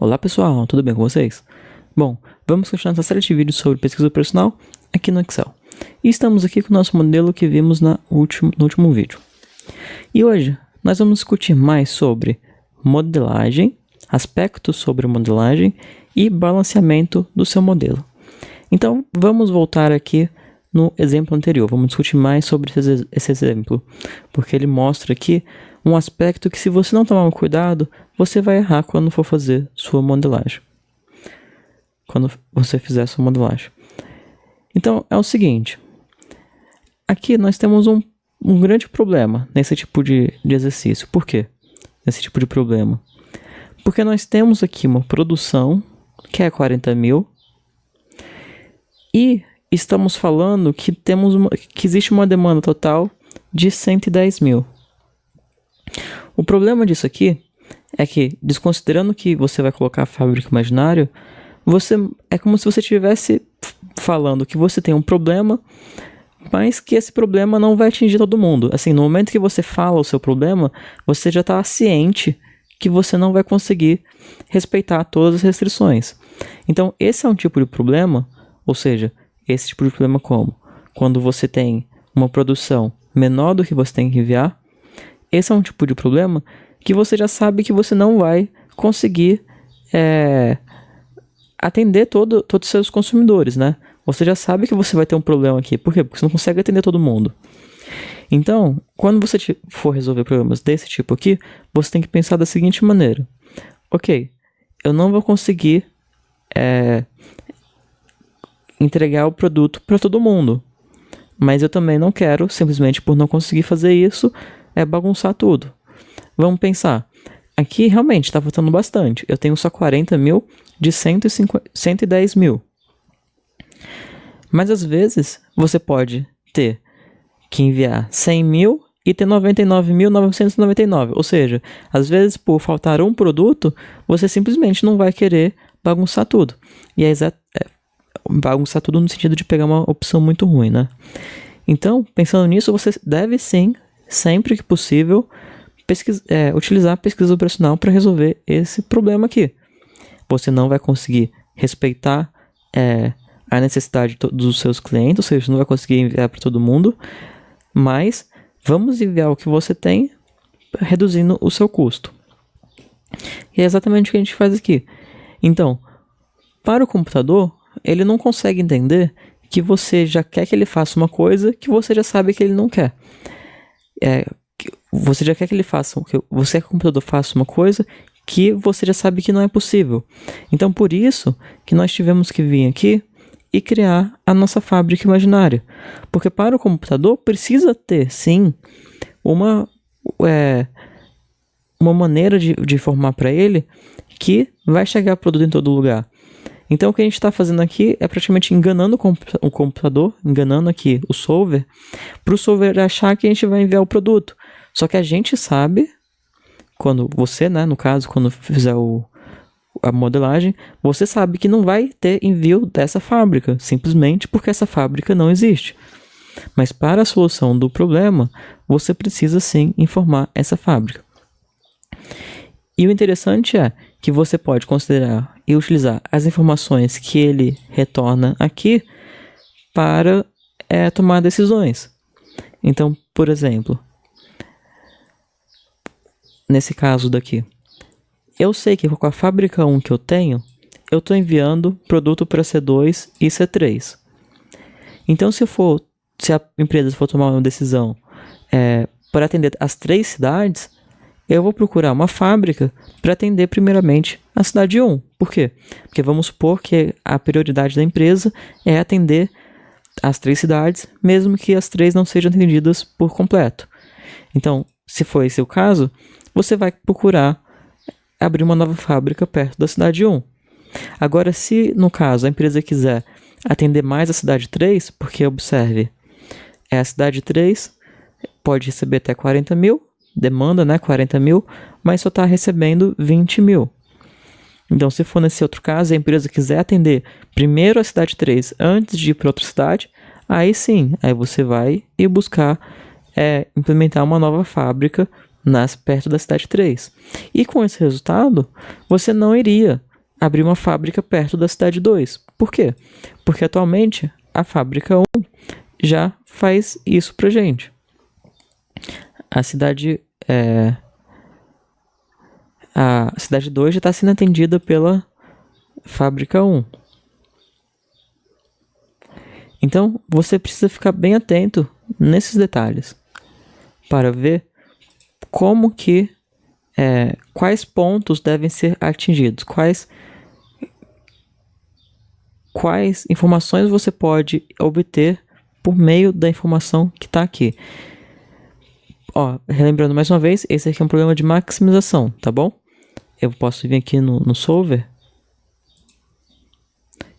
Olá pessoal, tudo bem com vocês? Bom, vamos continuar essa série de vídeos sobre pesquisa operacional aqui no Excel. E estamos aqui com o nosso modelo que vimos no último vídeo. E hoje nós vamos discutir mais sobre modelagem, aspectos sobre modelagem e balanceamento do seu modelo. Então vamos voltar aqui no exemplo anterior, vamos discutir mais sobre esse exemplo, porque ele mostra aqui um aspecto que, se você não tomar um cuidado, você vai errar quando for fazer sua modelagem. Quando você fizer sua modelagem. Então, é o seguinte. Aqui nós temos um grande problema nesse tipo de exercício. Por quê? Nesse tipo de problema. Porque nós temos aqui uma produção, que é 40 mil, e estamos falando que que existe uma demanda total de 110 mil. O problema disso aqui é que, desconsiderando que você vai colocar a fábrica imaginária, é como se você estivesse falando que você tem um problema, mas que esse problema não vai atingir todo mundo. Assim, no momento que você fala o seu problema, você já está ciente que você não vai conseguir respeitar todas as restrições. Então, esse é um tipo de problema, ou seja, esse tipo de problema como? Quando você tem uma produção menor do que você tem que enviar, esse é um tipo de problema que você já sabe que você não vai conseguir atender todos os seus consumidores, né? Você já sabe que você vai ter um problema aqui. Por quê? Porque você não consegue atender todo mundo. Então, quando você for resolver problemas desse tipo aqui, você tem que pensar da seguinte maneira. Ok, eu não vou conseguir entregar o produto para todo mundo. Mas eu também não quero, simplesmente por não conseguir fazer isso, bagunçar tudo. Vamos pensar. Aqui realmente está faltando bastante. Eu tenho só 40 mil de 110 mil. Mas às vezes você pode ter que enviar 100 mil e ter 99.999. Ou seja, às vezes por faltar um produto, você simplesmente não vai querer bagunçar tudo. E bagunçar tudo no sentido de pegar uma opção muito ruim, né? Então, pensando nisso, você deve sim, sempre que possível, utilizar a pesquisa operacional para resolver esse problema aqui. Você não vai conseguir respeitar a necessidade dos seus clientes, ou seja, você não vai conseguir enviar para todo mundo, mas vamos enviar o que você tem, reduzindo o seu custo. E é exatamente o que a gente faz aqui. Então, para o computador, ele não consegue entender que você já quer que ele faça uma coisa que você já sabe que ele não quer. Você já quer que ele faça, que o computador faça uma coisa que você já sabe que não é possível. Então, por isso que nós tivemos que vir aqui e criar a nossa fábrica imaginária. Porque para o computador precisa ter, sim, uma maneira de informar para ele que vai chegar produto em todo lugar. Então, o que a gente está fazendo aqui é praticamente enganando o computador, enganando aqui o solver, para o solver achar que a gente vai enviar o produto. Só que a gente sabe, quando você, né, no caso, quando fizer a modelagem, você sabe que não vai ter envio dessa fábrica, simplesmente porque essa fábrica não existe. Mas para a solução do problema, você precisa sim informar essa fábrica. E o interessante é que você pode considerar e utilizar as informações que ele retorna aqui para tomar decisões. Então, por exemplo, nesse caso daqui, eu sei que com a fábrica 1 que eu tenho, eu estou enviando produto para C2 e C3. Então, se a empresa for tomar uma decisão para atender as 3 cidades, eu vou procurar uma fábrica para atender primeiramente a cidade 1. Por quê? Porque vamos supor que a prioridade da empresa é atender as 3 cidades, mesmo que as 3 não sejam atendidas por completo. Então, se for esse o caso, você vai procurar abrir uma nova fábrica perto da cidade 1. Agora, se no caso a empresa quiser atender mais a cidade 3, porque observe, a cidade 3 pode receber até 40 mil, demanda, né, 40 mil, mas só está recebendo 20 mil. Então, se for nesse outro caso, a empresa quiser atender primeiro a cidade 3 antes de ir para outra cidade, aí sim, aí você vai e buscar implementar uma nova fábrica perto da cidade 3. E com esse resultado, você não iria abrir uma fábrica perto da cidade 2. Por quê? Porque atualmente a fábrica 1 já faz isso pra gente. A cidade 2 já está sendo atendida pela fábrica 1. Então, você precisa ficar bem atento nesses detalhes para ver como que quais pontos devem ser atingidos, quais informações você pode obter por meio da informação que está aqui. Relembrando mais uma vez, esse aqui é um problema de maximização, tá bom? Eu posso vir aqui no solver.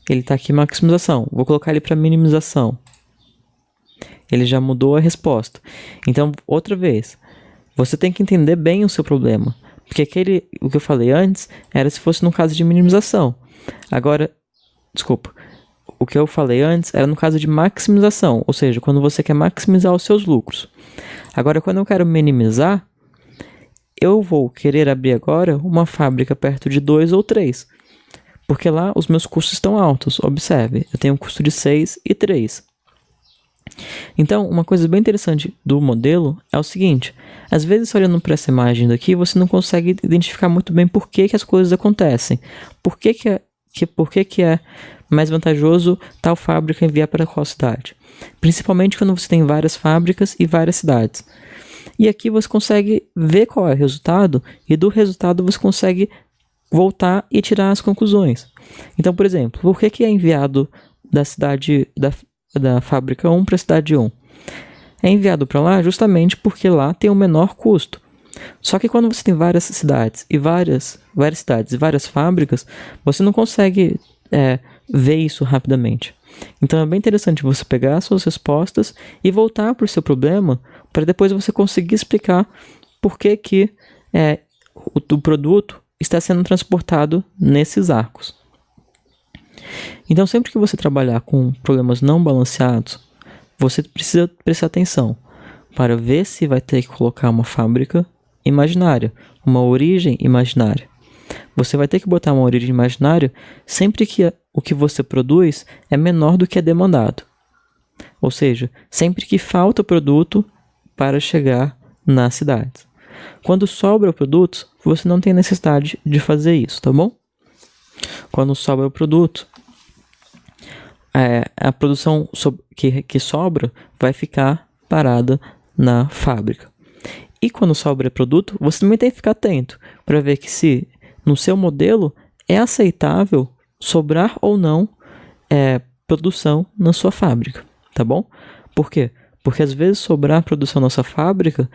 Ele está aqui maximização. Vou colocar ele para minimização. Ele já mudou a resposta. Então, outra vez, você tem que entender bem o seu problema. Porque o que eu falei antes era se fosse no caso de minimização. Agora, desculpa. O que eu falei antes era no caso de maximização. Ou seja, quando você quer maximizar os seus lucros. Agora, quando eu quero minimizar, eu vou querer abrir agora uma fábrica perto de 2 ou 3. Porque lá os meus custos estão altos. Observe, eu tenho um custo de 6 e 3. Então, uma coisa bem interessante do modelo é o seguinte. Às vezes, olhando para essa imagem daqui, você não consegue identificar muito bem por que as coisas acontecem. Por que é mais vantajoso tal fábrica enviar para qual cidade. Principalmente quando você tem várias fábricas e várias cidades. E aqui você consegue ver qual é o resultado, e do resultado você consegue voltar e tirar as conclusões. Então, por exemplo, por que é enviado da fábrica 1 para a cidade 1? É enviado para lá justamente porque lá tem o menor custo. Só que quando você tem várias cidades e várias fábricas, você não consegue ver isso rapidamente. Então é bem interessante você pegar as suas respostas e voltar para o seu problema para depois você conseguir explicar por que o produto está sendo transportado nesses arcos. Então, sempre que você trabalhar com problemas não balanceados, você precisa prestar atenção para ver se vai ter que colocar uma fábrica imaginária, uma origem imaginária. Você vai ter que botar uma origem imaginária sempre que o que você produz é menor do que é demandado. Ou seja, sempre que falta produto para chegar nas cidades. Quando sobra o produto, você não tem necessidade de fazer isso, tá bom? Quando sobra o produto, a produção que sobra vai ficar parada na fábrica. E quando sobra produto, você também tem que ficar atento para ver que se no seu modelo é aceitável sobrar ou não produção na sua fábrica, tá bom? Por quê? Porque às vezes sobrar produção na sua fábrica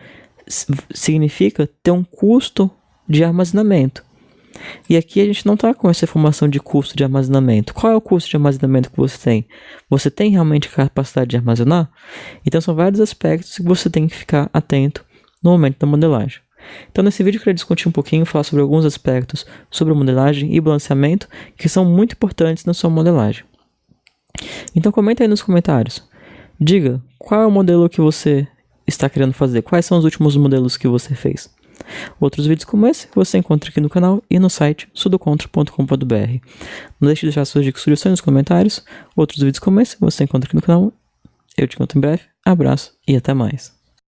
significa ter um custo de armazenamento. E aqui a gente não está com essa informação de custo de armazenamento. Qual é o custo de armazenamento que você tem? Você tem realmente capacidade de armazenar? Então são vários aspectos que você tem que ficar atento no momento da modelagem. Então nesse vídeo eu queria discutir um pouquinho, falar sobre alguns aspectos sobre a modelagem e balanceamento que são muito importantes na sua modelagem. Então comenta aí nos comentários. Diga qual é o modelo que você está querendo fazer, quais são os últimos modelos que você fez. Outros vídeos como esse você encontra aqui no canal e no site sudocontra.com.br. Não deixe de deixar suas dicas e sugestões nos comentários. Outros vídeos como esse você encontra aqui no canal. Eu te encontro em breve. Abraço e até mais.